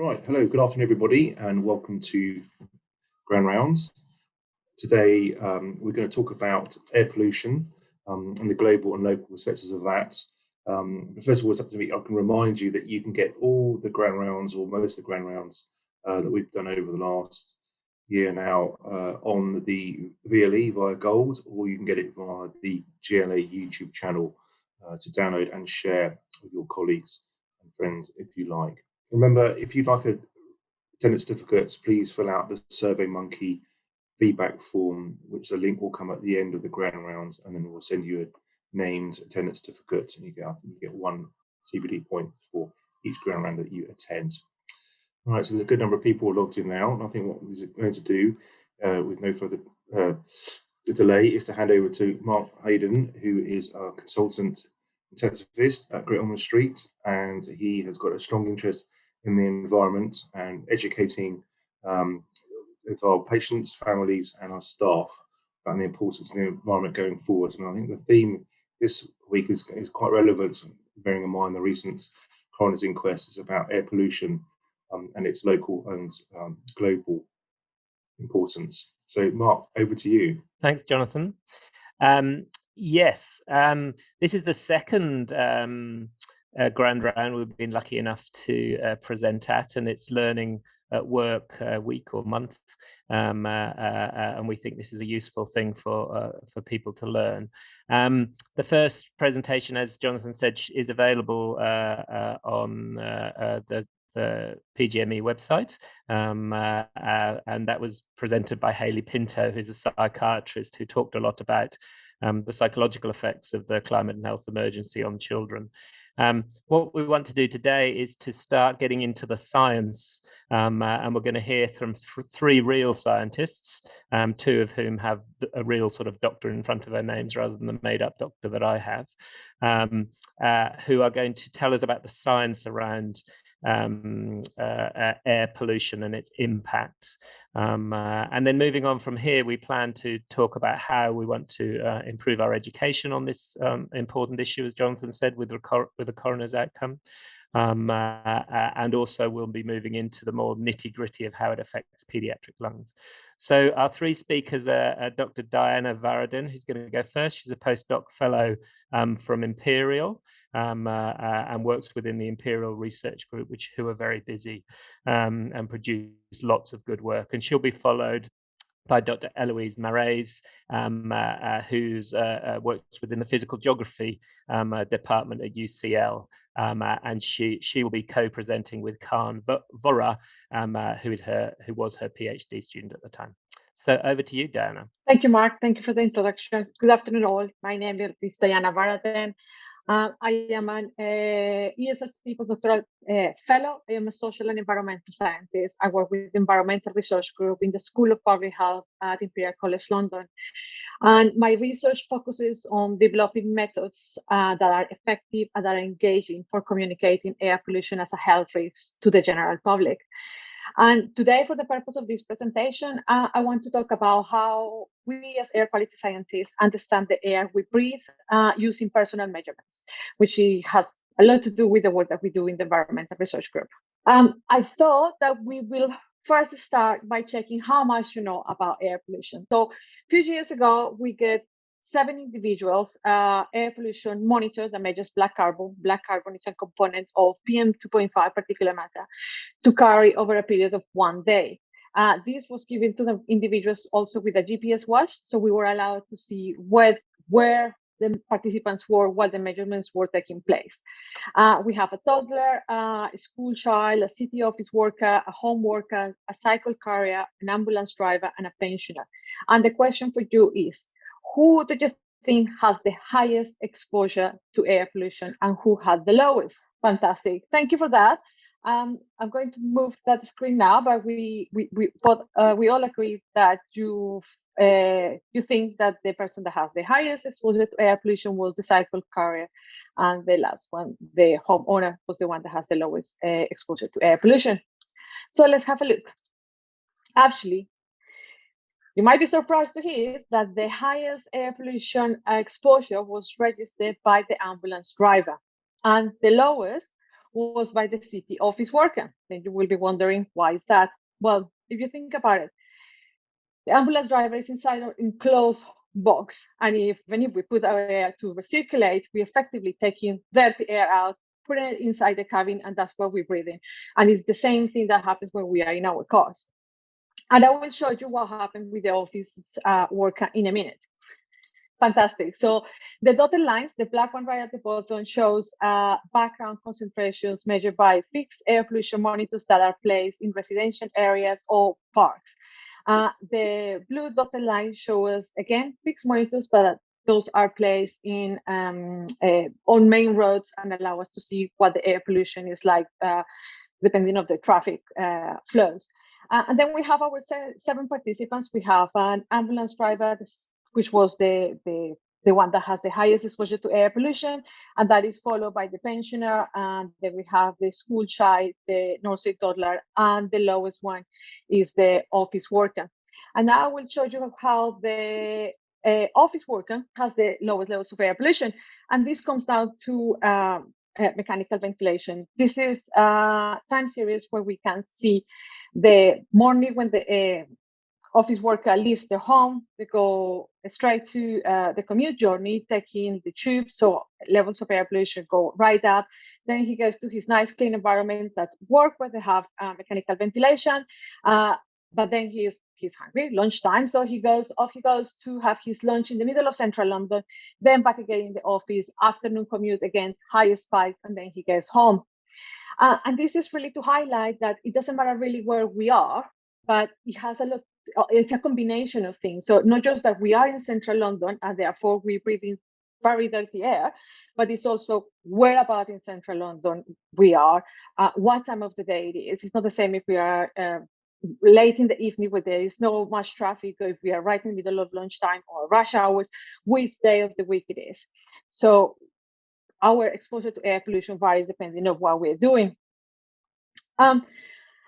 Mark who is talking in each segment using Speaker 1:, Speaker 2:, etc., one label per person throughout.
Speaker 1: Right, hello, good afternoon, everybody, and welcome to Grand Rounds. Today, we're going to talk about air pollution and the global and local perspectives of that. But first of all, it's up to me. I can remind you that you can get all the Grand Rounds, or most of the Grand Rounds, that we've done over the last year now on the VLE via Gold, or you can get it via the GLA YouTube channel to download and share with your colleagues and friends if you like. Remember, if you'd like attendance certificates, please fill out the SurveyMonkey feedback form, which the link will come at the end of the Grand Rounds, and then we'll send you a named attendance certificate, and you get one CBD point for each Grand Round that you attend. All right, so there's a good number of people logged in now, and I think what we're going to do, with no further delay, is to hand over to Mark Hayden, who is our consultant intensivist at Great Ormond Street, and he has got a strong interest in the environment and educating with our patients, families, and our staff about the importance of the environment going forward. And I think the theme this week is quite relevant, bearing in mind the recent coroner's inquest. Is about air pollution and its local and global importance. So, Mark, over to you.
Speaker 2: Thanks, Jonathan. Yes, this is the second Grand Round we've been lucky enough to present at, and it's learning at work week or month, and we think this is a useful thing for people to learn. The first presentation, as Jonathan said, is available on the PGME website, and that was presented by Hayley Pinto, who's a psychiatrist who talked a lot about the psychological effects of the climate and health emergency on children. What we want to do today is to start getting into the science, and we're going to hear from three real scientists, two of whom have a real sort of doctor in front of their names rather than the made-up doctor that I have, who are going to tell us about the science around air pollution and its impact. And then moving on from here, we plan to talk about how we want to improve our education on this important issue, as Jonathan said, with the coroner's outcome. And also we'll be moving into the more nitty-gritty of how it affects pediatric lungs. So our three speakers are Dr. Diana Varaden, who's going to go first. She's a postdoc fellow from Imperial and works within the Imperial Research Group, who are very busy and produce lots of good work. And she'll be followed by Dr. Eloise Marais, who's works within the physical geography department at UCL, and she will be co-presenting with Karn Vohra, who was her PhD student at the time. So over to you, Diana.
Speaker 3: Thank you, Mark. Thank you for the introduction. Good afternoon, all. My name is Diana Varaden. I am an ESSC postdoctoral fellow. I am a social and environmental scientist. I work with the Environmental Research Group in the School of Public Health at Imperial College London. And my research focuses on developing methods that are effective and that are engaging for communicating air pollution as a health risk to the general public. And today, for the purpose of this presentation, I want to talk about how we as air quality scientists understand the air we breathe using personal measurements, which has a lot to do with the work that we do in the Environmental Research Group. I thought that we will first start by checking how much you know about air pollution. So a few years ago, we get 7 individuals air pollution monitored that measures black carbon. Black carbon is a component of PM 2.5 particulate matter to carry over a period of 1 day. This was given to the individuals also with a GPS watch, so we were allowed to see where the participants were while the measurements were taking place. We have a toddler, a school child, a city office worker, a home worker, a cycle carrier, an ambulance driver, and a pensioner. And the question for you is, who do you think has the highest exposure to air pollution and who had the lowest? Fantastic. Thank you for that. I'm going to move that screen now, but we all agree that you think that the person that has the highest exposure to air pollution was the cycle carrier, and the last one, the homeowner, was the one that has the lowest exposure to air pollution. So let's have a look. Actually, you might be surprised to hear that the highest air pollution exposure was registered by the ambulance driver, and the lowest was by the city office worker. Then you will be wondering, why is that? Well, if you think about it, the ambulance driver is inside an enclosed box, and when we put our air to recirculate, we're effectively taking dirty air out, putting it inside the cabin, and that's what we're breathing. And it's the same thing that happens when we are in our cars. And I will show you what happens with the office worker in a minute. Fantastic. So the dotted lines, the black one right at the bottom, shows background concentrations measured by fixed air pollution monitors that are placed in residential areas or parks. The blue dotted line shows, again, fixed monitors, but those are placed in on main roads and allow us to see what the air pollution is like, depending on the traffic flows. And then we have our 7 participants. We have an ambulance driver, which was the one that has the highest exposure to air pollution, and that is followed by the pensioner, and then we have the school child, the nursery toddler, and the lowest one is the office worker. And now I will show you how the office worker has the lowest levels of air pollution, and this comes down to mechanical ventilation. This is a time series where we can see the morning when the office worker leaves their home, they go straight to the commute journey, taking the tube, so levels of air pollution go right up. Then he goes to his nice clean environment at work where they have mechanical ventilation, but then he's hungry, lunchtime, so he goes to have his lunch in the middle of central London, then back again in the office, afternoon commute again, higher spikes, and then he gets home. And this is really to highlight that it doesn't matter really where we are, but it has a lot. It's a combination of things. So not just that we are in central London and therefore we breathe in very dirty air, but it's also where about in central London we are, what time of the day it is. It's not the same if we are late in the evening where there is no much traffic, or if we are right in the middle of lunchtime or rush hours, which day of the week it is. So our exposure to air pollution varies depending on what we're doing. And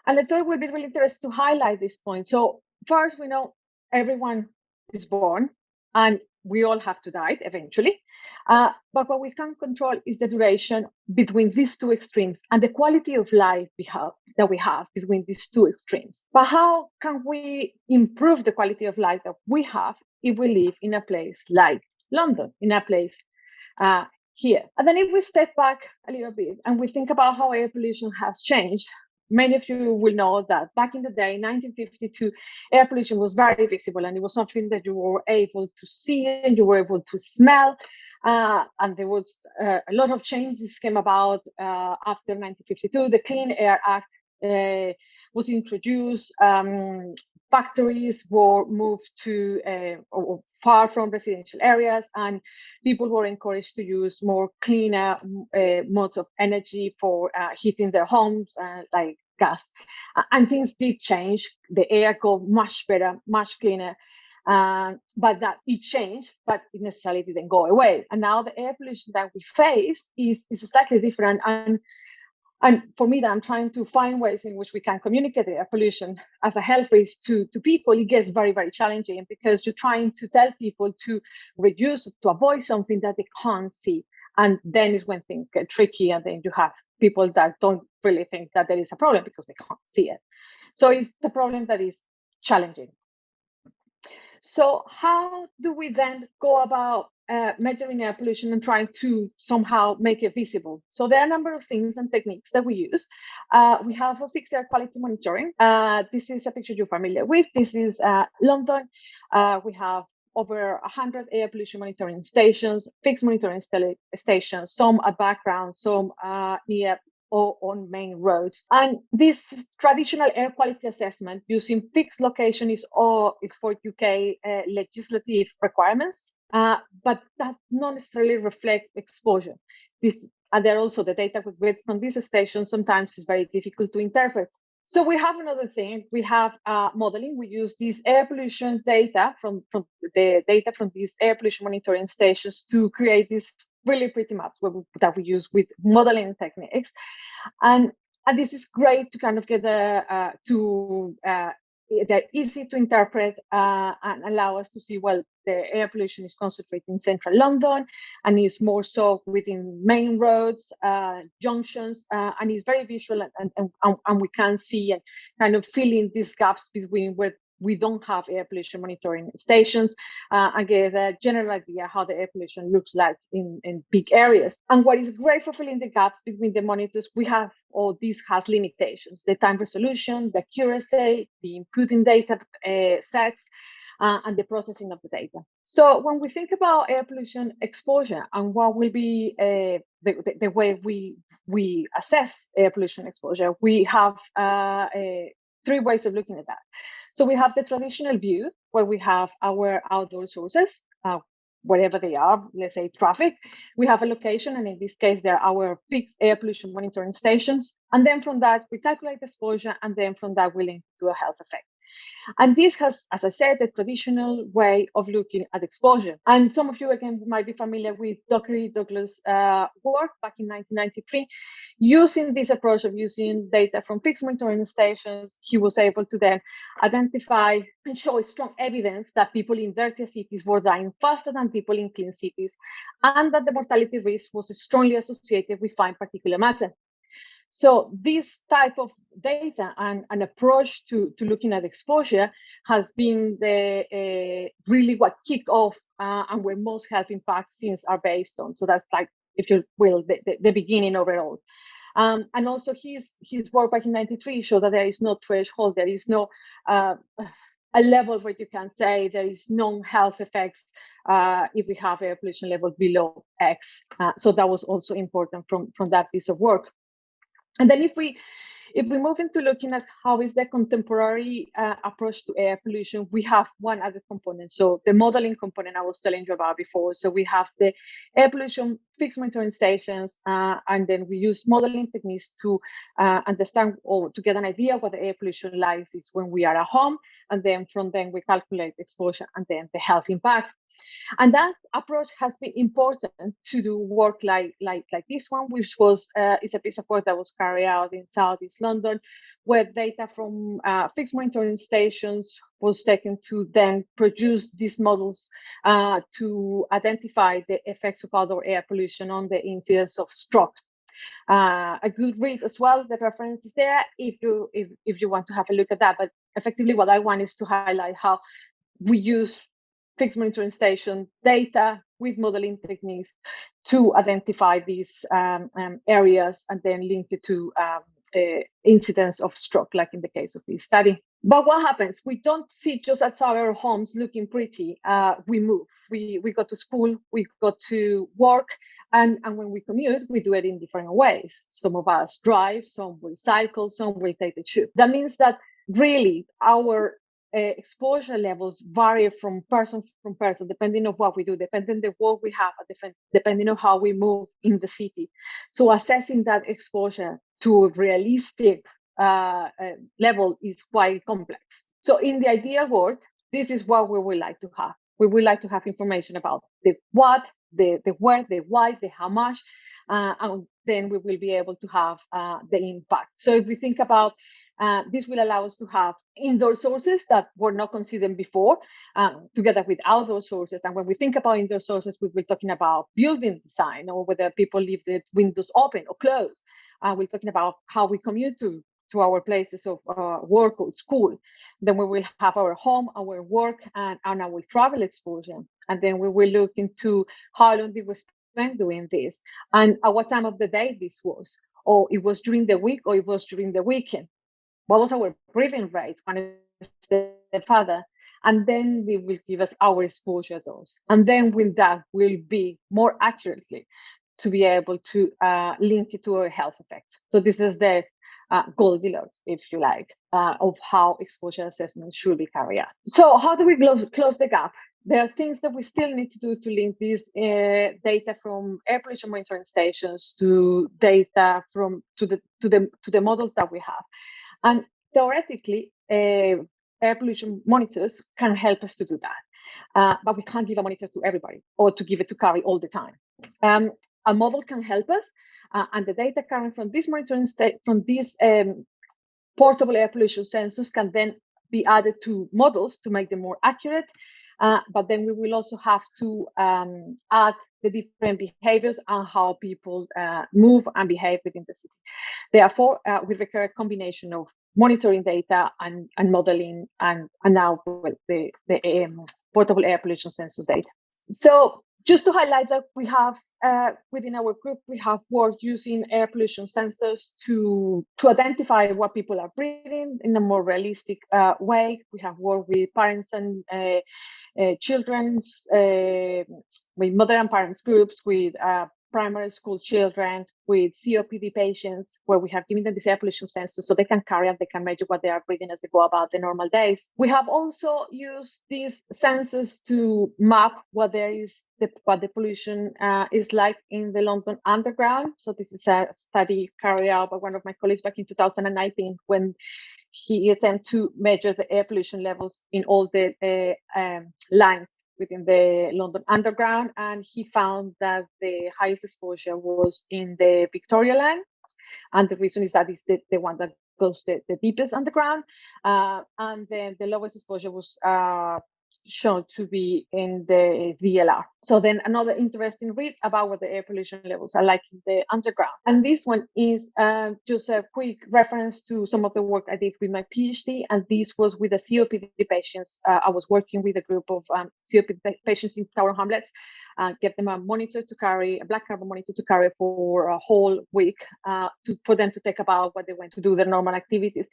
Speaker 3: I thought it would be really interesting to highlight this point. So first, we know everyone is born and we all have to die eventually. But what we can control is the duration between these two extremes and the quality of life that we have between these two extremes. But how can we improve the quality of life that we have if we live in a place like London, in a place here? And then if we step back a little bit and we think about how air pollution has changed, many of you will know that back in the day, 1952, air pollution was very visible, and it was something that you were able to see and you were able to smell. And there was a lot of changes came about after 1952. The Clean Air Act was introduced. Factories were moved to far from residential areas, and people were encouraged to use more cleaner modes of energy for heating their homes, like gas. And things did change. The air got much better, much cleaner. But that it changed, but it necessarily didn't go away. And now the air pollution that we face is slightly different. And for me, that I'm trying to find ways in which we can communicate air pollution as a health risk to people, it gets very, very challenging, because you're trying to tell people to reduce, to avoid something that they can't see. And then is when things get tricky, and then you have people that don't really think that there is a problem because they can't see it. So it's the problem that is challenging. So how do we then go about measuring air pollution and trying to somehow make it visible? So there are a number of things and techniques that we use. We have a fixed air quality monitoring. This is a picture you're familiar with. This is London. We have over 100 air pollution monitoring stations, fixed monitoring stations, some are background, some near or on main roads. And this traditional air quality assessment using fixed location is for UK legislative requirements, but that not necessarily reflect exposure. And there also the data we get from these stations sometimes is very difficult to interpret. So we have another thing. We have modeling. We use these air pollution data from the data from these air pollution monitoring stations to create these really pretty maps that we use with modeling techniques. And this is great to kind of get they're easy to interpret and allow us to see, well, the air pollution is concentrated in central London and is more so within main roads, junctions, and is very visual, and we can see and kind of fill in these gaps between where we don't have air pollution monitoring stations, and get a general idea how the air pollution looks like in big areas. And what is great for filling the gaps between the monitors, we have, or this has limitations: the time resolution, the accuracy, the inputting data sets, and the processing of the data. So when we think about air pollution exposure and what will be the way we assess air pollution exposure, we have three ways of looking at that. So we have the traditional view, where we have our outdoor sources, wherever they are, let's say traffic. We have a location, and in this case, they're our fixed air pollution monitoring stations. And then from that, we calculate exposure, and then from that, we link to a health effect. And this has, as I said, the traditional way of looking at exposure. And some of you, again, might be familiar with Dr. Douglas' work back in 1993. Using this approach of using data from fixed monitoring stations, he was able to then identify and show strong evidence that people in dirty cities were dying faster than people in clean cities, and that the mortality risk was strongly associated with fine particulate matter. So this type of data and an approach to looking at exposure has been really what kicked off and where most health impact scenes are based on. So that's like, if you will, the beginning overall. And also his work back in '93 showed that there is no threshold, there is no a level where you can say there is no health effects if we have air pollution level below X. So that was also important from that piece of work. And then if we move into looking at how is the contemporary approach to air pollution, we have one other component. So the modeling component I was telling you about before. So we have the air pollution fixed monitoring stations, and then we use modeling techniques to understand or to get an idea of what the air pollution lies is when we are at home. And then from then we calculate exposure and then the health impact. And that approach has been important to do work like this one, which was is a piece of work that was carried out in Southeast London, where data from fixed monitoring stations was taken to then produce these models to identify the effects of outdoor air pollution on the incidence of stroke. A good read as well, the reference is there if you want to have a look at that. But effectively what I want is to highlight how we use fixed monitoring station data with modeling techniques to identify these areas and then link it to incidence of stroke, like in the case of this study. But what happens? We don't sit just at our homes looking pretty. We move. We go to school, we go to work, and when we commute, we do it in different ways. Some of us drive, some will cycle, some will take the tube. That means that really our exposure levels vary from person, depending on what we do, depending on the work we have, depending on how we move in the city. So assessing that exposure to a realistic level is quite complex. So in the ideal world, this is what we would like to have. We would like to have information about the what, the where, the why, the how much, and then we will be able to have the impact. So if we think about this will allow us to have indoor sources that were not considered before, together with outdoor sources. And when we think about indoor sources, we were talking about building design, or whether people leave the windows open or closed. We're talking about how we commute to our places of work or school. Then we will have our home, our work, and our travel exposure. And then we will look into how long did we spend doing this, and at what time of the day this was, or it was during the week, or it was during the weekend. What was our breathing rate when the father? And then they will give us our exposure dose. And then with that, we'll be more accurately to be able to link it to our health effects. So this is the Goldilocks, if you like, of how exposure assessment should be carried out. So how do we close the gap? There are things that we still need to do to link this data from air pollution monitoring stations to data to the models that we have. And theoretically, air pollution monitors can help us to do that. But we can't give a monitor to everybody or to give it to carry all the time. A model can help us, and the data coming from this monitoring from these portable air pollution sensors can then be added to models to make them more accurate. But then we will also have to add the different behaviors and how people move and behave within the city. Therefore, we require a combination of monitoring data and modeling and now the portable air pollution census data. So just to highlight that we have within our group, we have worked using air pollution sensors to identify what people are breathing in a more realistic way. We have worked with parents and children's, with mother and parents groups, with primary school children, with COPD patients, where we have given them this air pollution sensor so they can carry and they can measure what they are breathing as they go about the normal days. We have also used these sensors to map what what the pollution is like in the London Underground. So this is a study carried out by one of my colleagues back in 2019 when he attempted to measure the air pollution levels in all the lines within the London Underground, and he found that the highest exposure was in the Victoria line, and the reason is that it's the one that goes the deepest underground, and then the lowest exposure was shown to be in the VLR. So then another interesting read about what the air pollution levels are like in the underground. And this one is just a quick reference to some of the work I did with my PhD. And this was with the COPD patients. I was working with a group of COPD patients in Tower Hamlets and get them a monitor to carry, a black carbon monitor to carry for a whole week for them to take about what they went to do their normal activities.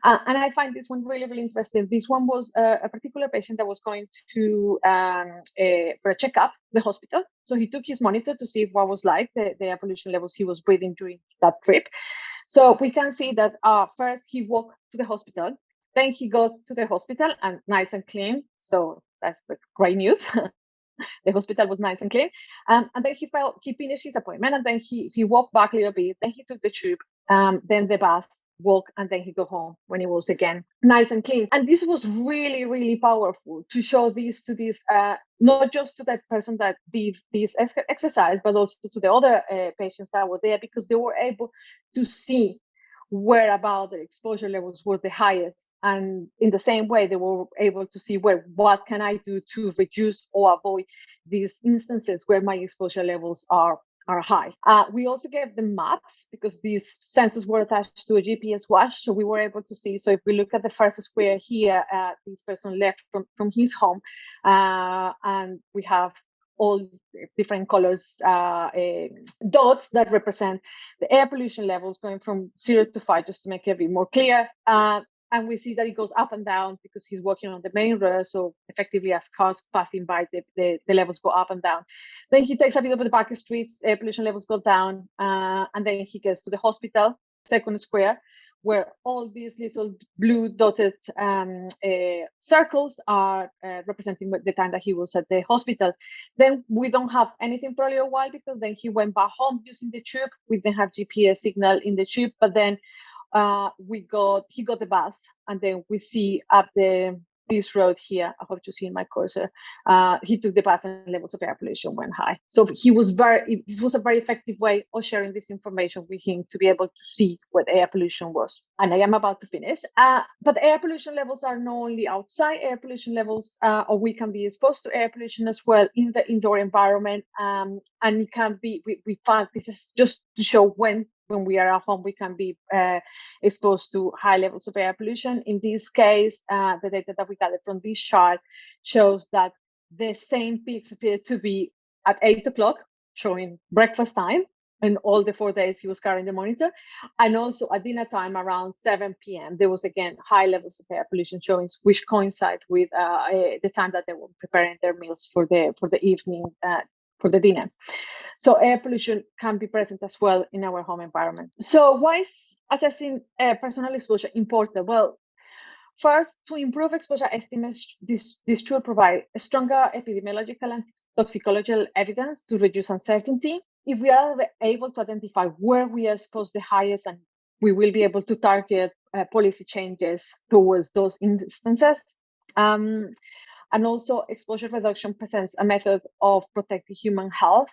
Speaker 3: And I find this one really, really interesting. This one was a particular patient that was going to for a checkup the hospital. So he took his monitor to see what was like the air pollution levels he was breathing during that trip. So we can see that first he walked to the hospital, then he got to the hospital and nice and clean. So that's the great news. The hospital was nice and clean. And then he finished his appointment, and then he walked back a little bit, then he took the tube, then the bus, walk, and then he go home when it was again nice and clean. And this was really, really powerful to show this to this, not just to that person that did this exercise, but also to the other patients that were there, because they were able to see where about the exposure levels were the highest. And in the same way, they were able to see what can I do to reduce or avoid these instances where my exposure levels are high. We also gave them maps because these sensors were attached to a GPS watch. So we were able to see, so if we look at the first square here, this person left from his home, and we have all different colors, dots that represent the air pollution levels going from 0 to 5, just to make it a bit more clear. And we see that it goes up and down because he's walking on the main road. So effectively, as cars passing by, the levels go up and down. Then he takes a bit of the back streets, air pollution levels go down. And then he gets to the hospital, second square, where all these little blue dotted circles are representing the time that he was at the hospital. Then we don't have anything for a little while because then he went back home using the tube. We didn't have GPS signal in the tube, but then he got the bus, and then we see up this road here. I hope you see in my cursor. He took the bus and levels of air pollution went high. So this was a very effective way of sharing this information with him to be able to see what air pollution was. And I am about to finish. But air pollution levels are not only outside air pollution levels, or we can be exposed to air pollution as well in the indoor environment. And it can be, we found this is just to show when we are at home, we can be exposed to high levels of air pollution. In this case, the data that we gathered from this chart shows that the same peaks appear to be at 8 o'clock, showing breakfast time, and all the 4 days he was carrying the monitor. And also at dinner time around 7 p.m., there was again high levels of air pollution showing, which coincide with the time that they were preparing their meals for the evening, for the dinner. So air pollution can be present as well in our home environment. So why is assessing personal exposure important? Well, first, to improve exposure estimates, this should provide a stronger epidemiological and toxicological evidence to reduce uncertainty. If we are able to identify where we are exposed the highest, and we will be able to target policy changes towards those instances. And also, exposure reduction presents a method of protecting human health,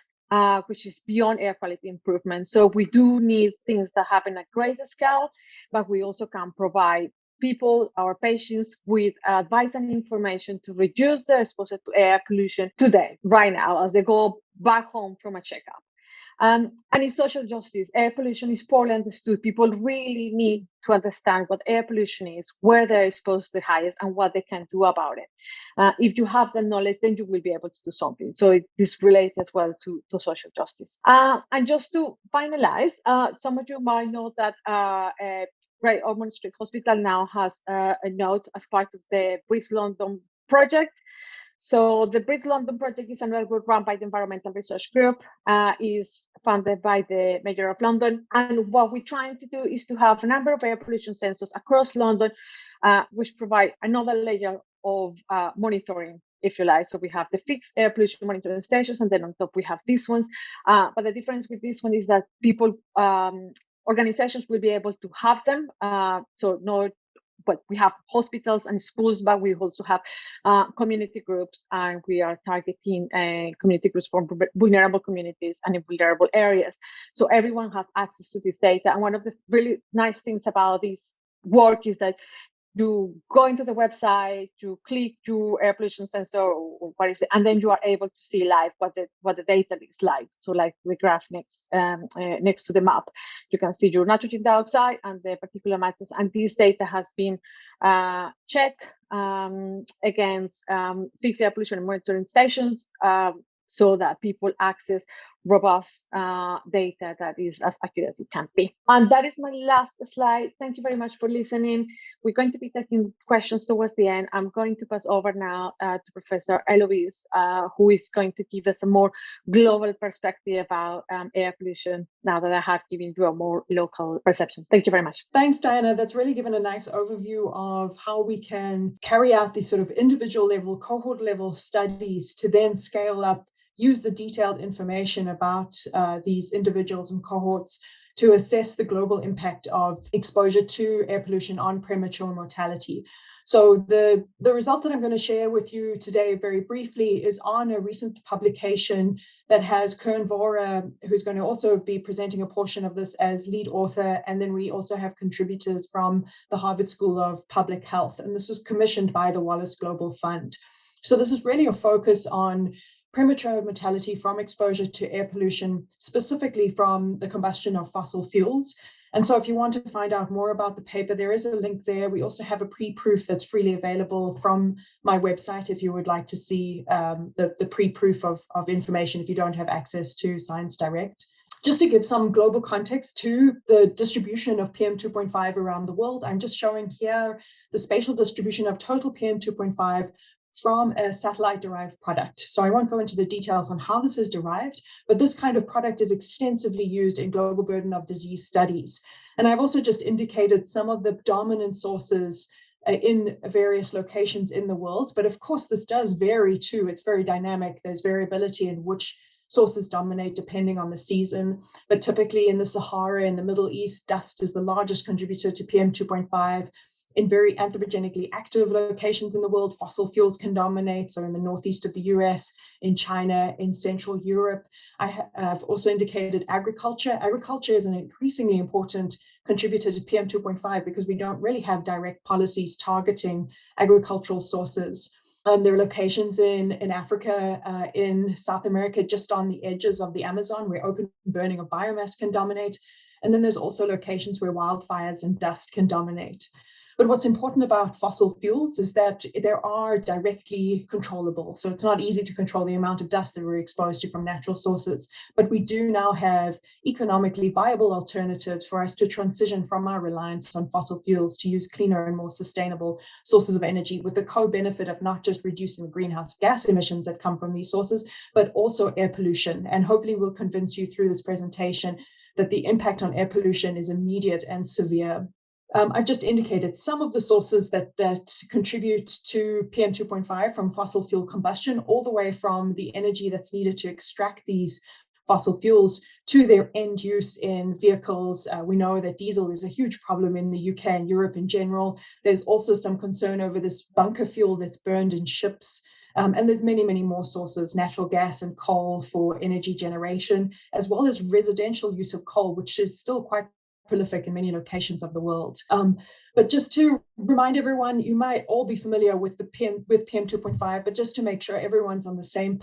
Speaker 3: which is beyond air quality improvement. So we do need things that happen at greater scale, but we also can provide people, our patients, with advice and information to reduce their exposure to air pollution today, right now, as they go back home from a checkup. And in social justice, air pollution is poorly understood. People really need to understand what air pollution is, where they're exposed the highest, and what they can do about it. If you have the knowledge, then you will be able to do something. So this relates as well to social justice. And just to finalize, some of you might know that Great Ormond Street Hospital now has a note as part of the Breathe London project. So the Breathe London project is another group run by the Environmental Research Group, is funded by the Mayor of London. And what we're trying to do is to have a number of air pollution sensors across London, which provide another layer of monitoring, if you like. So we have the fixed air pollution monitoring stations, and then on top we have these ones. But the difference with this one is that people, organizations will be able to have them. But we have hospitals and schools, but we also have community groups, and we are targeting community groups from vulnerable communities and in vulnerable areas. So everyone has access to this data. And one of the really nice things about this work is that you go into the website, you click your air pollution sensor, or what is it, and then you are able to see live what the data is like. So like the graph next to the map, you can see your nitrogen dioxide and the particulate matters, and this data has been checked against fixed air pollution monitoring stations, so that people access robust data that is as accurate as it can be. And that is my last slide. Thank you very much for listening. We're going to be taking questions towards the end. I'm going to pass over now to Professor Eloise, who is going to give us a more global perspective about air pollution, now that I have given you a more local perception. Thank you very much.
Speaker 4: Thanks, Diana. That's really given a nice overview of how we can carry out these sort of individual level, cohort level studies to then scale up, use the detailed information about these individuals and cohorts to assess the global impact of exposure to air pollution on premature mortality. So the result that I'm going to share with you today very briefly is on a recent publication that has Karn, Vohra, who's going to also be presenting a portion of this as lead author. And then we also have contributors from the Harvard School of Public Health. And this was commissioned by the Wallace Global Fund. So this is really a focus on premature mortality from exposure to air pollution, specifically from the combustion of fossil fuels. And so if you want to find out more about the paper, there is a link there. We also have a pre-proof that's freely available from my website if you would like to see the pre-proof of information if you don't have access to Science Direct. Just to give some global context to the distribution of PM2.5 around the world, I'm just showing here the spatial distribution of total PM2.5 from a satellite-derived product. So I won't go into the details on how this is derived, but this kind of product is extensively used in global burden of disease studies. And I've also just indicated some of the dominant sources in various locations in the world. But of course, this does vary too. It's very dynamic. There's variability in which sources dominate depending on the season. But typically in the Sahara, in the Middle East, dust is the largest contributor to PM2.5. In very anthropogenically active locations in the world, fossil fuels can dominate. So in the northeast of the US, in China, in Central Europe. I have also indicated agriculture. Agriculture is an increasingly important contributor to PM2.5 because we don't really have direct policies targeting agricultural sources. There are locations in Africa, in South America, just on the edges of the Amazon, where open burning of biomass can dominate. And then there's also locations where wildfires and dust can dominate. But what's important about fossil fuels is that they are directly controllable. So it's not easy to control the amount of dust that we're exposed to from natural sources. But we do now have economically viable alternatives for us to transition from our reliance on fossil fuels to use cleaner and more sustainable sources of energy, with the co-benefit of not just reducing the greenhouse gas emissions that come from these sources, but also air pollution. And hopefully we'll convince you through this presentation that the impact on air pollution is immediate and severe. I've just indicated some of the sources that contribute to PM2.5 from fossil fuel combustion, all the way from the energy that's needed to extract these fossil fuels to their end use in vehicles. We know that diesel is a huge problem in the UK and Europe in general. There's also some concern over this bunker fuel that's burned in ships. And there's many, many more sources, natural gas and coal for energy generation, as well as residential use of coal, which is still quite prolific in many locations of the world. But just to remind everyone, you might all be familiar with PM 2.5, but just to make sure everyone's on the same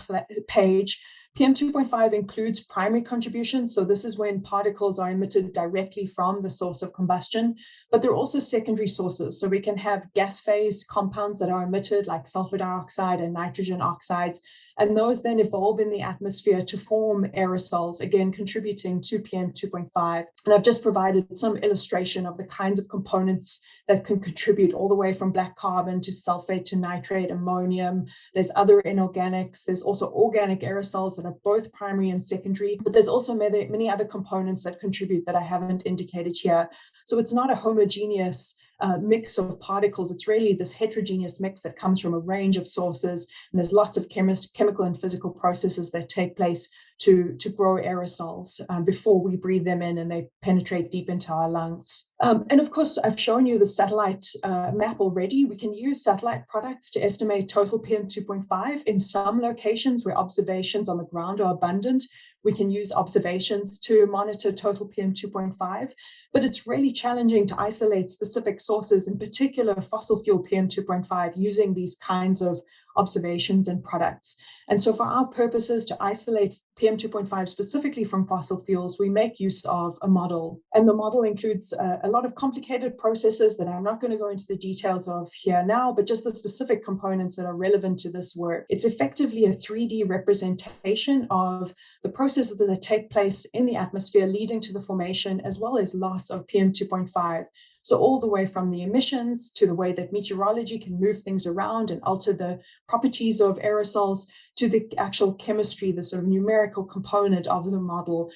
Speaker 4: page, PM 2.5 includes primary contributions. So this is when particles are emitted directly from the source of combustion, but there are also secondary sources. So we can have gas phase compounds that are emitted like sulfur dioxide and nitrogen oxides, and those then evolve in the atmosphere to form aerosols, again, contributing to PM 2.5. And I've just provided some illustration of the kinds of components that can contribute all the way from black carbon to sulfate to nitrate, ammonium. There's other inorganics. There's also organic aerosols that are both primary and secondary, but there's also many other components that contribute that I haven't indicated here. So it's not a homogeneous mix of particles. It's really this heterogeneous mix that comes from a range of sources, and there's lots of chemical and physical processes that take place to grow aerosols before we breathe them in and they penetrate deep into our lungs. And of course, I've shown you the satellite map already. We can use satellite products to estimate total PM 2.5 in some locations where observations on the ground are abundant. We can use observations to monitor total PM 2.5, but it's really challenging to isolate specific sources, in particular fossil fuel PM 2.5, using these kinds of observations and products. And so for our purposes to isolate PM 2.5 specifically from fossil fuels, we make use of a model. And the model includes a lot of complicated processes that I'm not going to go into the details of here now, but just the specific components that are relevant to this work. It's effectively a 3D representation of the processes that take place in the atmosphere leading to the formation as well as loss of PM 2.5. So all the way from the emissions to the way that meteorology can move things around and alter the properties of aerosols to the actual chemistry, the sort of numerical component of the model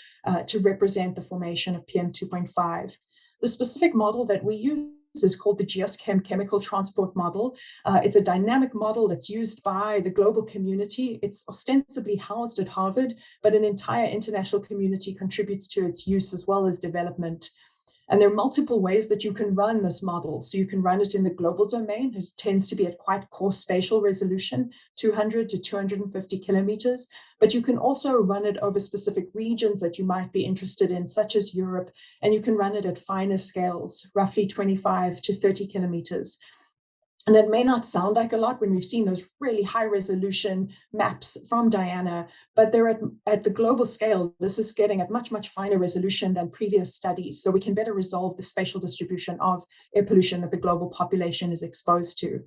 Speaker 4: to represent the formation of PM 2.5. The specific model that we use is called the Geoschem Chemical Transport Model. It's a dynamic model that's used by the global community. It's ostensibly housed at Harvard, but an entire international community contributes to its use as well as development. And there are multiple ways that you can run this model. So you can run it in the global domain. It tends to be at quite coarse spatial resolution, 200 to 250 kilometers. But you can also run it over specific regions that you might be interested in, such as Europe. And you can run it at finer scales, roughly 25 to 30 kilometers. And that may not sound like a lot when we've seen those really high resolution maps from Diana, but they're at the global scale. This is getting at much, much finer resolution than previous studies. So we can better resolve the spatial distribution of air pollution that the global population is exposed to.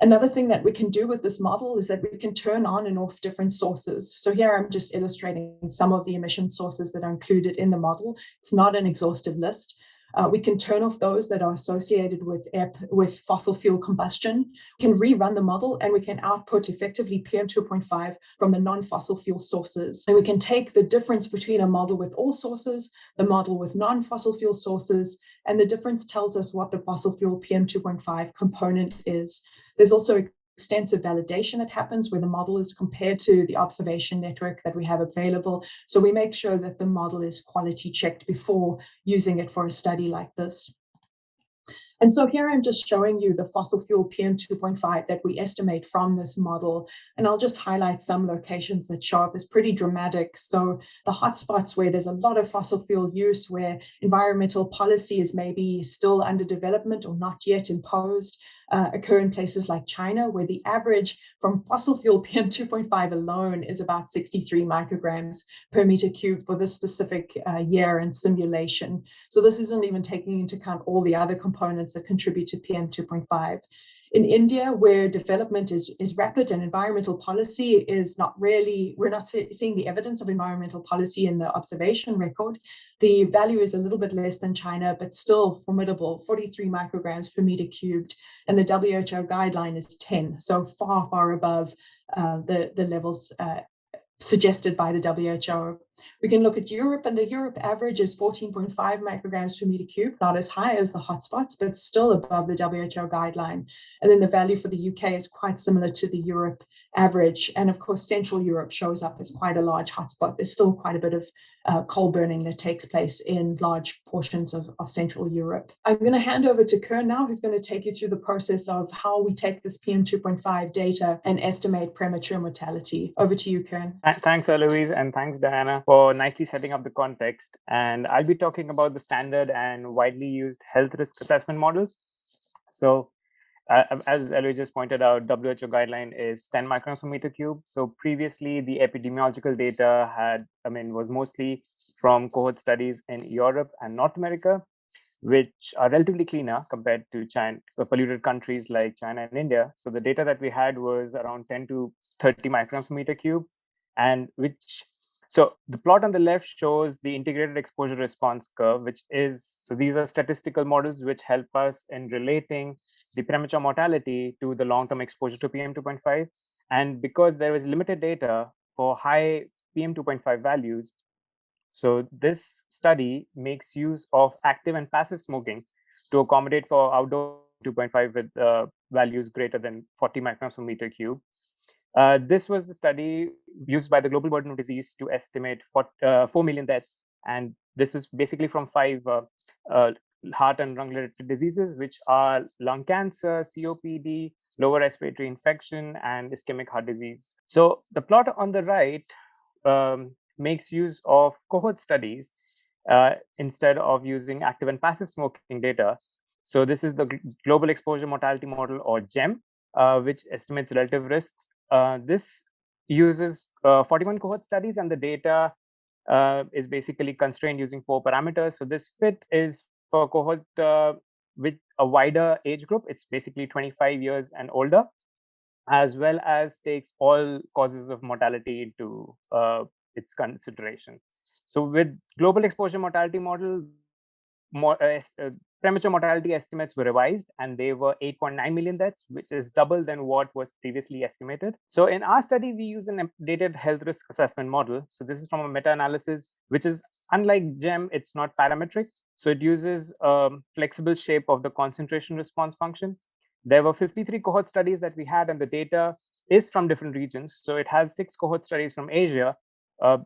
Speaker 4: Another thing that we can do with this model is that we can turn on and off different sources. So here I'm just illustrating some of the emission sources that are included in the model. It's not an exhaustive list. We can turn off those that are associated with fossil fuel combustion. We can rerun the model and we can output effectively PM 2.5 from the non-fossil fuel sources. And we can take the difference between a model with all sources, the model with non-fossil fuel sources, and the difference tells us what the fossil fuel PM 2.5 component is. There's also extensive validation that happens where the model is compared to the observation network that we have available. So we make sure that the model is quality checked before using it for a study like this. And so here I'm just showing you the fossil fuel PM 2.5 that we estimate from this model. And I'll just highlight some locations that show up as pretty dramatic. So the hotspots where there's a lot of fossil fuel use, where environmental policy is maybe still under development or not yet imposed, occur in places like China, where the average from fossil fuel PM 2.5 alone is about 63 micrograms per meter cubed for this specific year and simulation. So this isn't even taking into account all the other components that contribute to PM 2.5. In India, where development is rapid and environmental policy is not really, we're not seeing the evidence of environmental policy in the observation record. The value is a little bit less than China, but still formidable, 43 micrograms per meter cubed. And the WHO guideline is 10, so far, far above the levels suggested by the WHO. We can look at Europe, and the Europe average is 14.5 micrograms per meter cube, not as high as the hotspots, but still above the WHO guideline. And then the value for the UK is quite similar to the Europe average. And of course, Central Europe shows up as quite a large hotspot. There's still quite a bit of coal burning that takes place in large portions of Central Europe. I'm going to hand over to Karn now, who's going to take you through the process of how we take this PM 2.5 data and estimate premature mortality. Over to you, Karn.
Speaker 5: Thanks, Eloise, and thanks, Diana, for nicely setting up the context. And I'll be talking about the standard and widely used health risk assessment models. So as Eloise just pointed out, WHO guideline is 10 micrograms per meter cube. So previously, the epidemiological data was mostly from cohort studies in Europe and North America, which are relatively cleaner compared to China, polluted countries like China and India. So the data that we had was around 10 to 30 micrograms per meter cube, and so the plot on the left shows the integrated exposure response curve, so these are statistical models which help us in relating the premature mortality to the long-term exposure to PM2.5. And because there is limited data for high PM2.5 values, so this study makes use of active and passive smoking to accommodate for outdoor 2.5 with values greater than 40 micrograms per meter cube. This was the study used by the Global Burden of Disease to estimate 4 million deaths. And this is basically from 5 heart and lung-related diseases, which are lung cancer, COPD, lower respiratory infection, and ischemic heart disease. So the plot on the right makes use of cohort studies instead of using active and passive smoking data. So this is the Global Exposure Mortality Model, or GEM, which estimates relative risks. This uses 41 cohort studies, and the data is basically constrained using 4 parameters. So this fit is for cohort with a wider age group. It's basically 25 years and older, as well as takes all causes of mortality into its consideration. So with Global Exposure Mortality Model, premature mortality estimates were revised, and they were 8.9 million deaths, which is double than what was previously estimated. So in our study, we use an updated health risk assessment model. So this is from a meta-analysis, which is unlike GEM, it's not parametric. So it uses a flexible shape of the concentration response function. There were 53 cohort studies that we had, and the data is from different regions. So it has 6 cohort studies from Asia,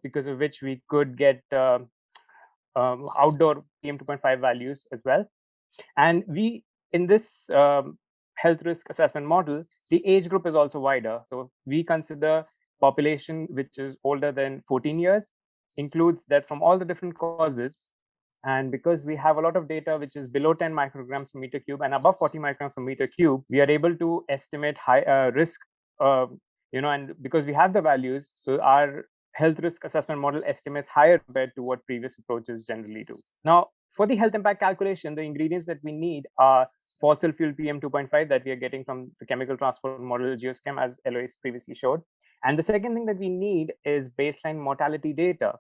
Speaker 5: because of which we could get outdoor PM2.5 values as well. And in this health risk assessment model, the age group is also wider. So we consider population which is older than 14 years, includes that from all the different causes. And because we have a lot of data which is below 10 micrograms per meter cube and above 40 micrograms per meter cube, we are able to estimate high risk, and because we have the values, so our health risk assessment model estimates higher compared to what previous approaches generally do. Now, for the health impact calculation, the ingredients that we need are fossil fuel PM2.5 that we are getting from the chemical transport model Geochem, as Eloise previously showed. And the second thing that we need is baseline mortality data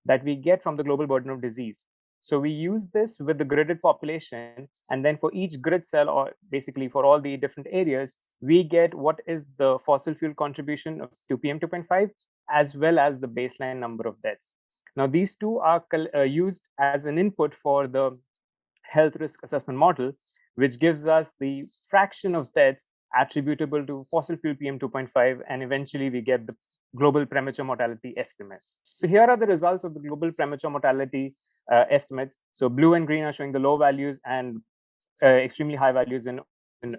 Speaker 5: that we get from the global burden of disease. So we use this with the gridded population, and then for each grid cell, or basically for all the different areas, we get what is the fossil fuel contribution to PM2.5, as well as the baseline number of deaths. Now, these two are used as an input for the health risk assessment model, which gives us the fraction of deaths attributable to fossil fuel PM2.5, and eventually we get the global premature mortality estimates. So here are the results of the global premature mortality estimates. So blue and green are showing the low values, and extremely high values in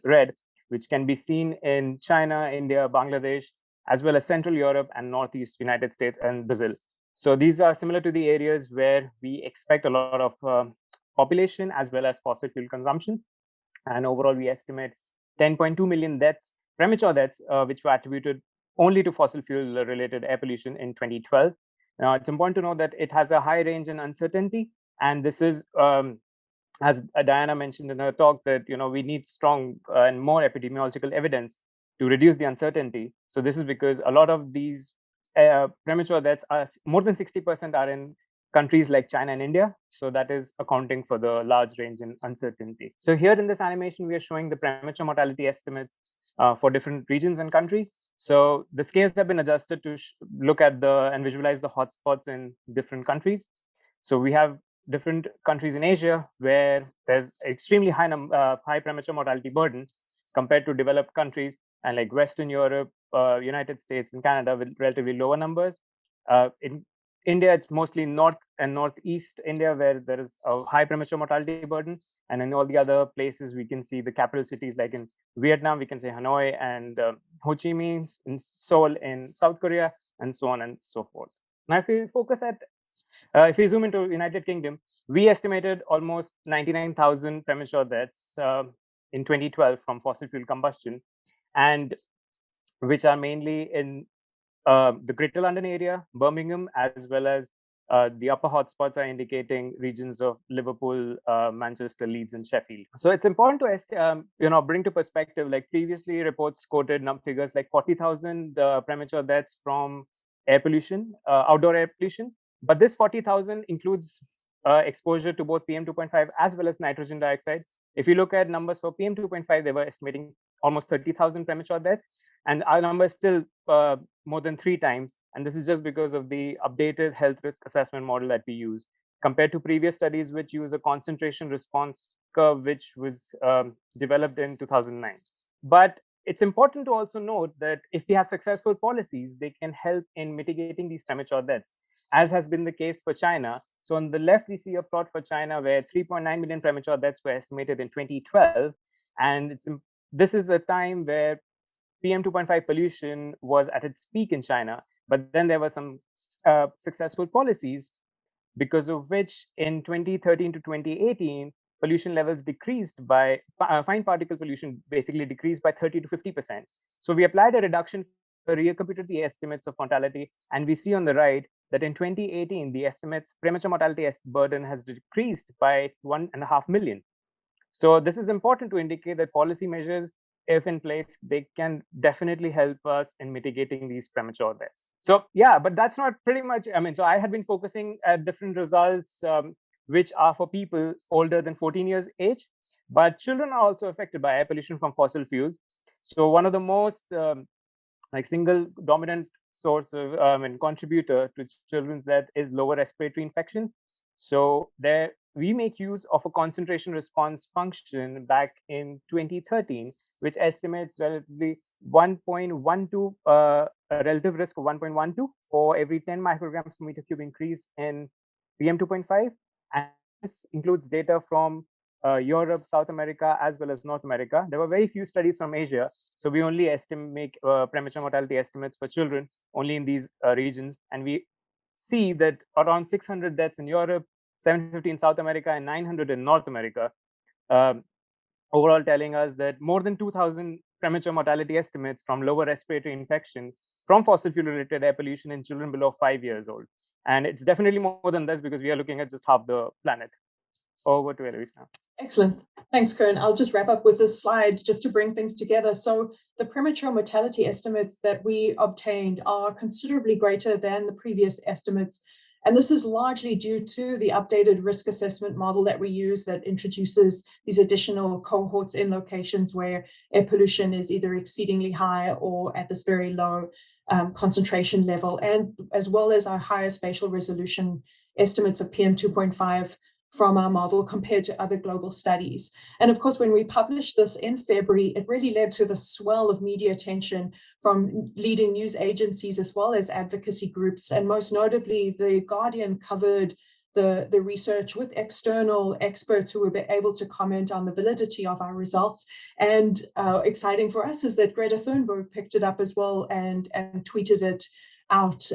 Speaker 5: red, which can be seen in China, India, Bangladesh, as well as Central Europe and Northeast United States and Brazil. So these are similar to the areas where we expect a lot of population as well as fossil fuel consumption. And overall, we estimate 10.2 million deaths, premature deaths, which were attributed only to fossil fuel related air pollution in 2012. Now, it's important to know that it has a high range in uncertainty. And this is, as Diana mentioned in her talk, that we need strong and more epidemiological evidence to reduce the uncertainty. So this is because a lot of these premature deaths, are more than 60% are in countries like China and India. So that is accounting for the large range in uncertainty. So here in this animation, we are showing the premature mortality estimates for different regions and countries. So the scales have been adjusted to look at and visualize the hotspots in different countries. So we have different countries in Asia where there's extremely high premature mortality burden compared to developed countries, and like Western Europe, United States, and Canada with relatively lower numbers. In India, it's mostly North and Northeast India where there is a high premature mortality burden. And in all the other places, we can see the capital cities, like in Vietnam, we can say Hanoi, and Ho Chi Minh, in Seoul in South Korea, and so on and so forth. Now, if we focus if we zoom into United Kingdom, we estimated almost 99,000 premature deaths in 2012 from fossil fuel combustion, and which are mainly in the Greater London area, Birmingham, as well as the upper hotspots are indicating regions of Liverpool, Manchester, Leeds, and Sheffield. So it's important to bring to perspective, like previously reports quoted figures like 40,000 premature deaths from air pollution, outdoor air pollution. But this 40,000 includes exposure to both PM 2.5 as well as nitrogen dioxide. If you look at numbers for PM 2.5, they were estimating almost 30,000 premature deaths, and our number is still more than 3 times. And this is just because of the updated health risk assessment model that we use, compared to previous studies which use a concentration response curve, which was developed in 2009. But it's important to also note that if we have successful policies, they can help in mitigating these premature deaths, as has been the case for China. So on the left, we see a plot for China where 3.9 million premature deaths were estimated in 2012. And this is a time where PM 2.5 pollution was at its peak in China, but then there were some successful policies because of which in 2013 to 2018, pollution levels decreased by, fine particle pollution basically decreased by 30 to 50%. So we applied a reduction, recomputed the estimates of mortality, and we see on the right that in 2018, the premature mortality burden has decreased by 1.5 million. So this is important to indicate that policy measures, if in place, they can definitely help us in mitigating these premature deaths. So yeah, but that's not pretty much, so I had been focusing at different results, which are for people older than 14 years age, but children are also affected by air pollution from fossil fuels. So one of the most single dominant source of and contributor to children's death is lower respiratory infection. So there we make use of a concentration response function back in 2013, which estimates relatively 1.12, a relative risk of 1.12 for every 10 micrograms per meter cube increase in PM 2.5. And this includes data from Europe, South America, as well as North America. There were very few studies from Asia, so we only make premature mortality estimates for children only in these regions. And we see that around 600 deaths in Europe, 750 in South America, and 900 in North America, overall telling us that more than 2,000 premature mortality estimates from lower respiratory infection from fossil fuel-related air pollution in children below 5 years old. And it's definitely more than this because we are looking at just half the planet. Over to Eloise now.
Speaker 4: Excellent. Thanks, Karn. I'll just wrap up with this slide just to bring things together. So the premature mortality estimates that we obtained are considerably greater than the previous estimates. And this is largely due to the updated risk assessment model that we use that introduces these additional cohorts in locations where air pollution is either exceedingly high or at this very low concentration level, and as well as our higher spatial resolution estimates of PM 2.5 from our model compared to other global studies. And of course, when we published this in February, it really led to the swell of media attention from leading news agencies as well as advocacy groups. And most notably, The Guardian covered the research with external experts who were able to comment on the validity of our results. And exciting for us is that Greta Thunberg picked it up as well and tweeted it out.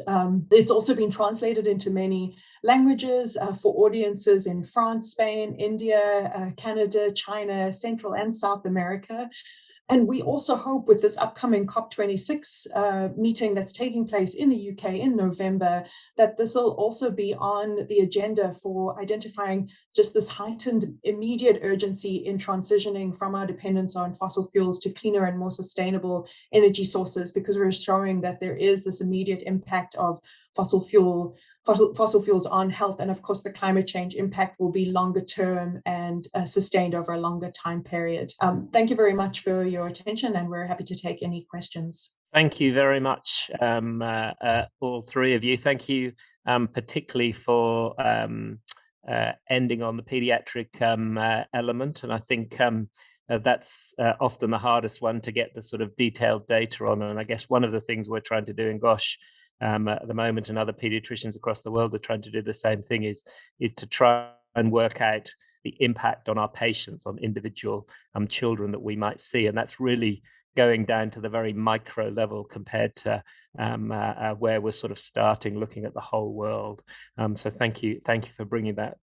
Speaker 4: It's also been translated into many languages for audiences in France, Spain, India, Canada, China, Central and South America. And we also hope with this upcoming COP26 meeting that's taking place in the UK in November, that this will also be on the agenda for identifying just this heightened immediate urgency in transitioning from our dependence on fossil fuels to cleaner and more sustainable energy sources, because we're showing that there is this immediate impact of fossil fuels on health. And of course, the climate change impact will be longer term and sustained over a longer time period. Thank you very much for your attention, and we're happy to take any questions.
Speaker 2: Thank you very much, all three of you. Thank you particularly for ending on the pediatric element. And I think that's often the hardest one to get the sort of detailed data on. And I guess one of the things we're trying to do in GOSH at the moment, and other pediatricians across the world are trying to do the same thing, is to try and work out the impact on our patients, on individual children that we might see. And that's really going down to the very micro level compared to where we're sort of starting looking at the whole world. So thank you for bringing that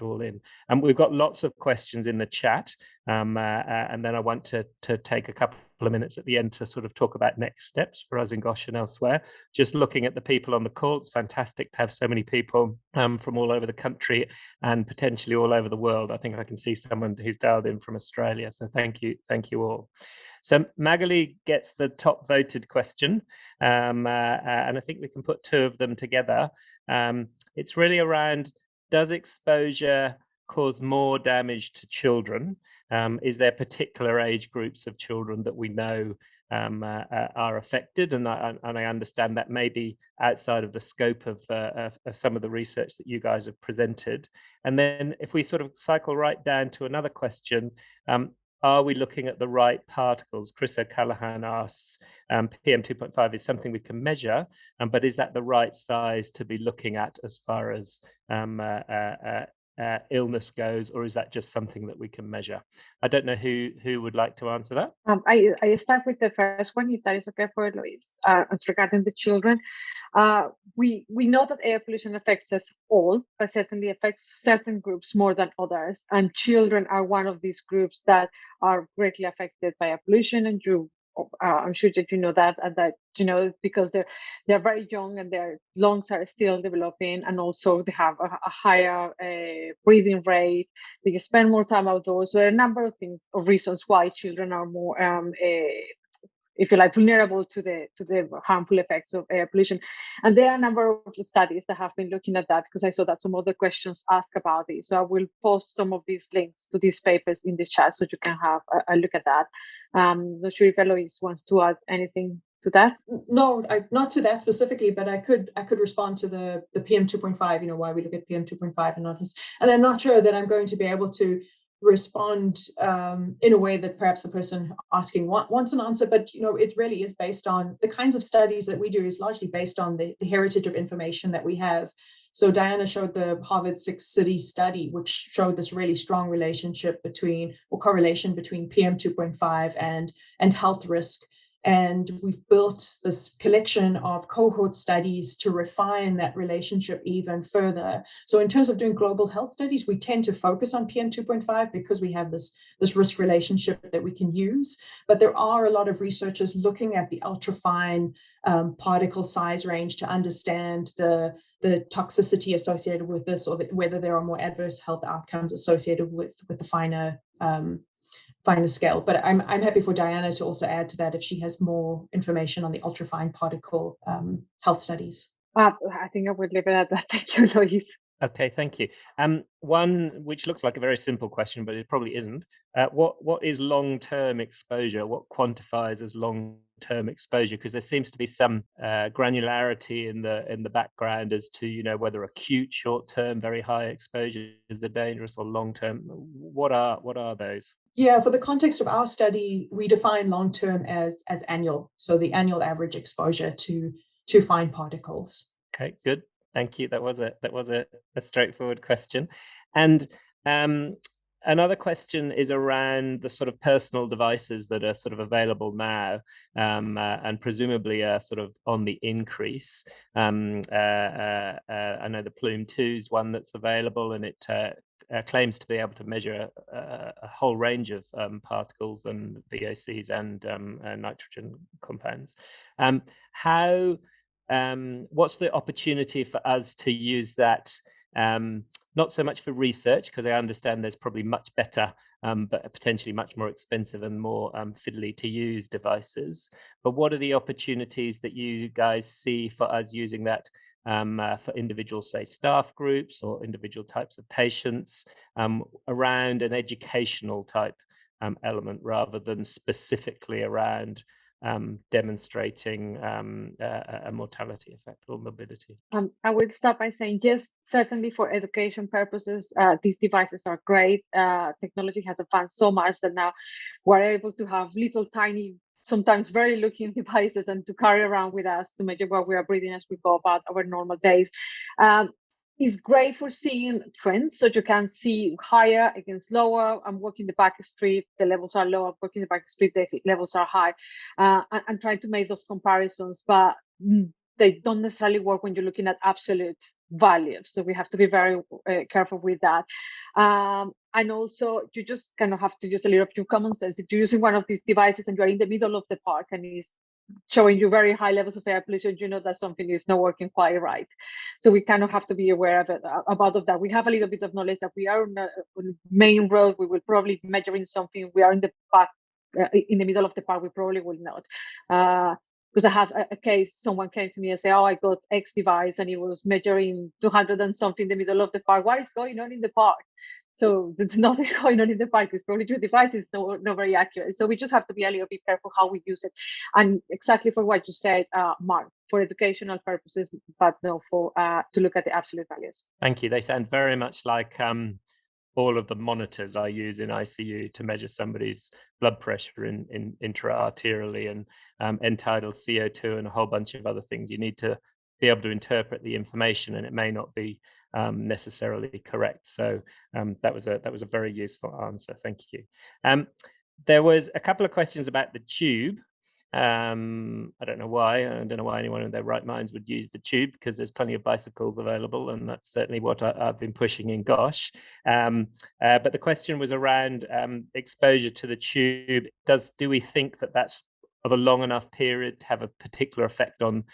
Speaker 2: all in. And we've got lots of questions in the chat, and then I want to take a couple of minutes at the end to sort of talk about next steps for us in Gosh and elsewhere. Just looking at the people on the call, it's fantastic to have so many people from all over the country and potentially all over the world. I think I can see someone who's dialed in from Australia. So thank you all. So Magali gets the top voted question, and I think we can put two of them together. It's really around, does exposure cause more damage to children? Is there particular age groups of children that we know are affected? And I understand that may be outside of the scope of some of the research that you guys have presented. And then if we sort of cycle right down to another question, are we looking at the right particles? Chris O'Callaghan asks, PM2.5 is something we can measure, but is that the right size to be looking at as far as illness goes, or is that just something that we can measure? I don't know who would like to answer that.
Speaker 3: I start with the first one, if that is okay for Eloise. It's regarding the children. We know that air pollution affects us all, but certainly affects certain groups more than others. And children are one of these groups that are greatly affected by air pollution. And I'm sure that you know that, and that because they're very young and their lungs are still developing, and also they have a higher breathing rate. They spend more time outdoors. So there are a number of reasons why children are more if you like, vulnerable to the harmful effects of air pollution. And there are a number of studies that have been looking at that, because I saw that some other questions ask about it. So I will post some of these links to these papers in the chat so you can have a look at that. Not sure if Eloise wants to add anything to that.
Speaker 4: No, not to that specifically, but I could respond to the PM2.5, why we look at PM2.5 and not this. And I'm not sure that I'm going to be able to respond in a way that perhaps the person asking wants an answer, but it really is based on the kinds of studies that we do, is largely based on the heritage of information that we have. So Diana showed the Harvard 6-city study, which showed this really strong relationship correlation between PM2.5 and health risk. And we've built this collection of cohort studies to refine that relationship even further. So in terms of doing global health studies, we tend to focus on PM2.5 because we have this risk relationship that we can use. But there are a lot of researchers looking at the ultrafine particle size range to understand the toxicity associated with this, or whether there are more adverse health outcomes associated with the finer scale. But I'm happy for Diana to also add to that if she has more information on the ultrafine particle health studies.
Speaker 3: I think I would leave it at that. Thank you, Eloise.
Speaker 2: Okay, thank you. One which looks like a very simple question, but it probably isn't. What is long-term exposure? What quantifies as long-term exposure? Because there seems to be some granularity in the background as to whether acute, short-term, very high exposures are dangerous, or long-term. What are those?
Speaker 4: Yeah, for the context of our study, we define long-term as annual, so the annual average exposure to fine particles.
Speaker 2: Okay, good. Thank you. That was a straightforward question. And another question is around the sort of personal devices that are sort of available now, and presumably are sort of on the increase. I know the Plume 2 is one that's available, and it claims to be able to measure a whole range of particles and VOCs and nitrogen compounds. What's the opportunity for us to use that, not so much for research, because I understand there's probably much better, but potentially much more expensive and more fiddly to use devices, but what are the opportunities that you guys see for us using that for individual, say, staff groups or individual types of patients, around an educational type element, rather than specifically around demonstrating a mortality effect or morbidity?
Speaker 3: I would start by saying, yes, certainly for education purposes, these devices are great. Technology has advanced so much that now we're able to have little tiny, sometimes very looking devices and to carry around with us to measure what we are breathing as we go about our normal days. It's great for seeing trends, so you can see higher against lower. I'm walking the back street, the levels are low. I'm walking the back street, the levels are high. And trying to make those comparisons, but they don't necessarily work when you're looking at absolute values. So we have to be very careful with that. And also, you just kind of have to use a little bit of common sense. If you're using one of these devices and you're in the middle of the park and it's showing you very high levels of air pollution, you know that something is not working quite right. So we kind of have to be aware of it, about that. We have a little bit of knowledge that we are on the main road. We will probably be measuring something. We are in the park, in the middle of the park. We probably will not. Because I have a case, someone came to me and said, oh, I got X device and it was measuring 200 and something in the middle of the park. What is going on in the park? So there's nothing going on in the park. It's probably your device is not very accurate. So we just have to be a little bit careful how we use it. And exactly for what you said, Mark, for educational purposes, but no for to look at the absolute values.
Speaker 2: Thank you. They sound very much like all of the monitors I use in ICU to measure somebody's blood pressure in intra-arterially and end-tidal CO2 and a whole bunch of other things. You need to be able to interpret the information, and it may not be necessarily correct. So that was a very useful answer. Thank you. There was a couple of questions about the tube. I don't know why. I don't know why anyone in their right minds would use the tube, because there's plenty of bicycles available, and that's certainly what I've been pushing in Gosh. But the question was around exposure to the tube. Do we think that that's of a long enough period to have a particular effect on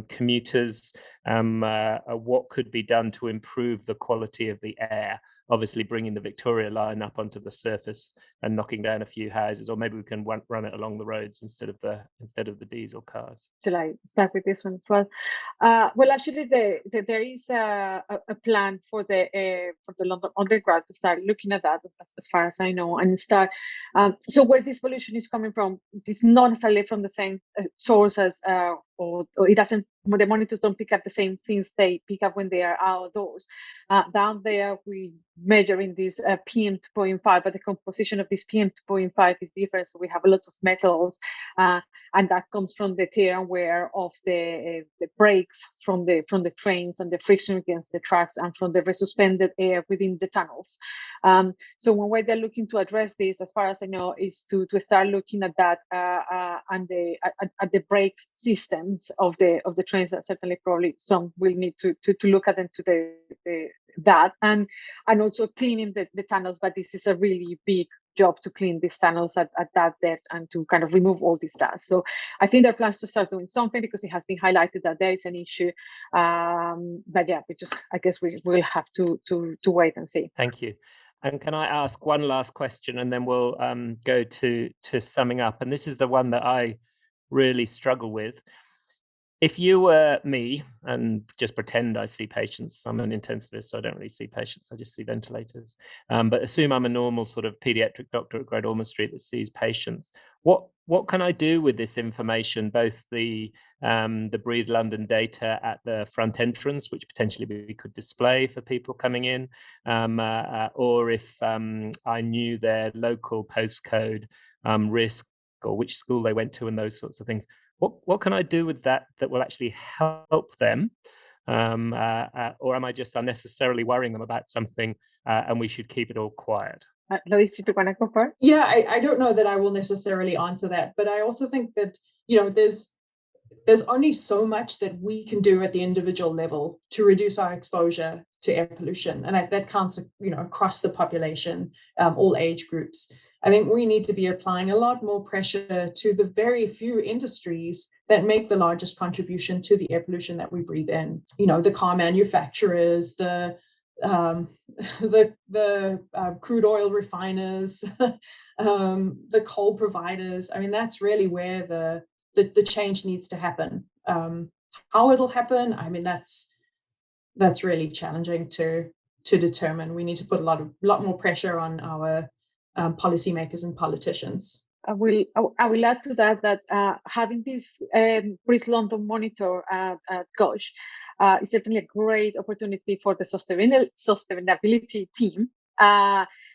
Speaker 2: commuters? What could be done to improve the quality of the air? Obviously, bringing the Victoria line up onto the surface and knocking down a few houses, or maybe we can run it along the roads instead of the diesel cars.
Speaker 3: Shall I start with this one as well? Well, actually, there is a plan for the London Underground to start looking at that, as far as I know, and start. So where this pollution is coming from, it's not necessarily from the same source as, or it doesn't. The monitors don't pick up the same things they pick up when they are outdoors. Down there, we measuring this PM 2.5, but the composition of this PM 2.5 is different. So we have lots of metals, and that comes from the tear and wear of the brakes from the trains and the friction against the tracks, and from the resuspended air within the tunnels. So one way they're looking to address this, as far as I know, is to start looking at that and at the brakes systems of the trains. That certainly probably some will need to look at into that, and also cleaning the tunnels. But this is a really big job to clean these tunnels at that depth and to kind of remove all this dust. So I think there are plans to start doing something, because it has been highlighted that there is an issue. But yeah, I guess we will have to wait and see.
Speaker 2: Thank you. And can I ask one last question, and then we'll go to summing up? And this is the one that I really struggle with. If you were me, and just pretend I see patients, I'm an intensivist, so I don't really see patients, I just see ventilators. But assume I'm a normal sort of pediatric doctor at Great Ormond Street that sees patients. What can I do with this information, both the Breathe London data at the front entrance, which potentially we could display for people coming in, or if I knew their local postcode risk, or which school they went to, and those sorts of things. What can I do with that will actually help them? Or am I just unnecessarily worrying them about something, and we should keep it all quiet?
Speaker 3: Eloise, do you want to go first?
Speaker 4: Yeah, I don't know that I will necessarily answer that, but I also think that, there's only so much that we can do at the individual level to reduce our exposure to air pollution, and that counts, across the population, all age groups. I think we need to be applying a lot more pressure to the very few industries that make the largest contribution to the air pollution that we breathe in. The car manufacturers, the crude oil refiners, the coal providers. I mean, that's really where the change needs to happen. How it'll happen, I mean, that's really challenging to determine. We need to put a lot more pressure on our policymakers and politicians.
Speaker 3: I will add to that having this Breathe London monitor at Gosh is certainly a great opportunity for the sustainability team,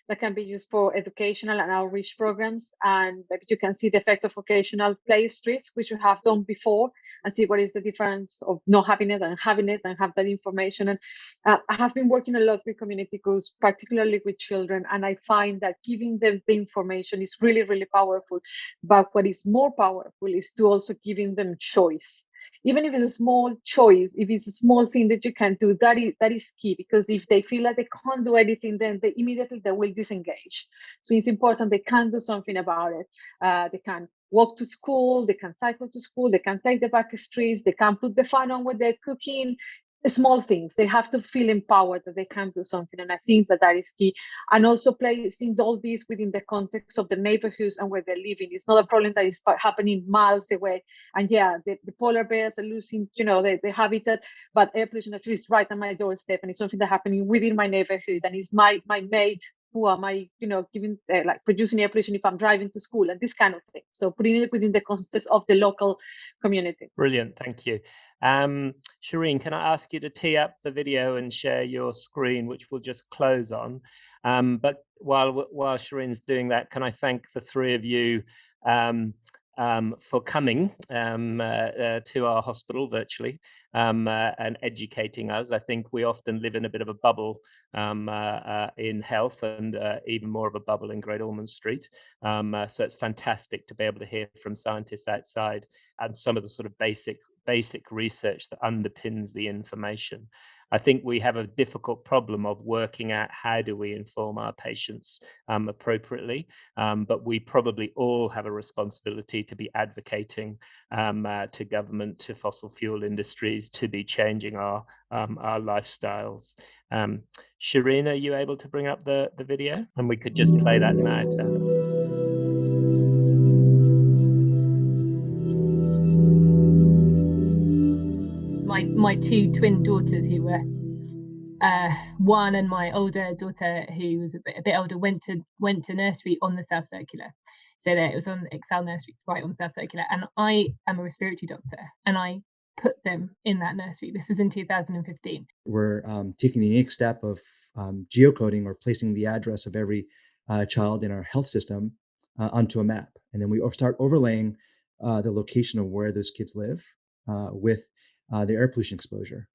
Speaker 3: that can be used for educational and outreach programs. And maybe you can see the effect of occasional play streets, which you have done before, and see what is the difference of not having it and having it and have that information. And I have been working a lot with community groups, particularly with children, and I find that giving them the information is really, really powerful. But what is more powerful is to also giving them choice. Even if it's a small choice, if it's a small thing that you can do, that is key, because if they feel like they can't do anything, then they immediately they will disengage. So it's important they can do something about it. They can walk to school, they can cycle to school, they can take the back streets, they can put the fan on when they're cooking. Small things, they have to feel empowered that they can do something, and I think that is key. And also placing all this within the context of the neighborhoods and where they're living. It's not a problem that is happening miles away. And yeah, the polar bears are losing, their habitat, but air pollution actually is right on my doorstep, and it's something that's happening within my neighborhood, and it's my mate who am I, giving like producing air pollution if I'm driving to school and this kind of thing. So putting it within the context of the local community.
Speaker 2: Brilliant, thank you. Shireen, can I ask you to tee up the video and share your screen, which we'll just close on. But while Shireen's doing that, can I thank the three of you for coming to our hospital virtually and educating us. I think we often live in a bit of a bubble in health, and even more of a bubble in Great Ormond Street. So it's fantastic to be able to hear from scientists outside and some of the sort of basic research that underpins the information. I think we have a difficult problem of working out how do we inform our patients appropriately, but we probably all have a responsibility to be advocating to government, to fossil fuel industries, to be changing our lifestyles. Shireen, are you able to bring up the video? And we could just play that now.
Speaker 6: My two twin daughters, who were one, and my older daughter, who was a bit older, went to nursery on the South Circular. So there, it was on Excel Nursery, right on South Circular. And I am a respiratory doctor, and I put them in that nursery. This was in 2015.
Speaker 7: We're taking the unique step of geocoding, or placing the address of every child in our health system onto a map. And then we start overlaying the location of where those kids live with the air pollution exposure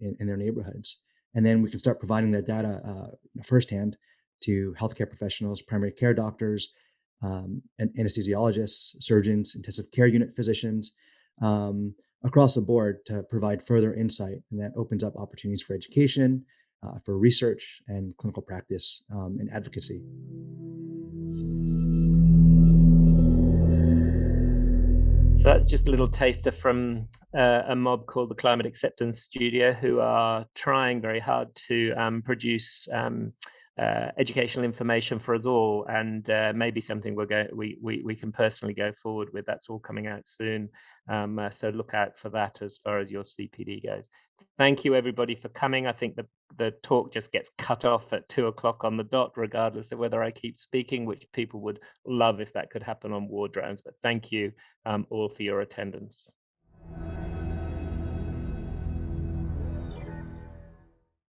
Speaker 7: in their neighborhoods. And then we can start providing that data firsthand to healthcare professionals, primary care doctors, and anesthesiologists, surgeons, intensive care unit physicians, across the board, to provide further insight. And that opens up opportunities for education, for research and clinical practice and advocacy.
Speaker 2: So that's just a little taster from a mob called the Climate Acceptance Studio, who are trying very hard to produce educational information for us all, and maybe something we can personally go forward with. That's all coming out soon, so look out for that as far as your CPD goes. Thank you everybody for coming. I think the talk just gets cut off at 2 o'clock on the dot, regardless of whether I keep speaking, which people would love if that could happen on ward rounds. But thank you all for your attendance.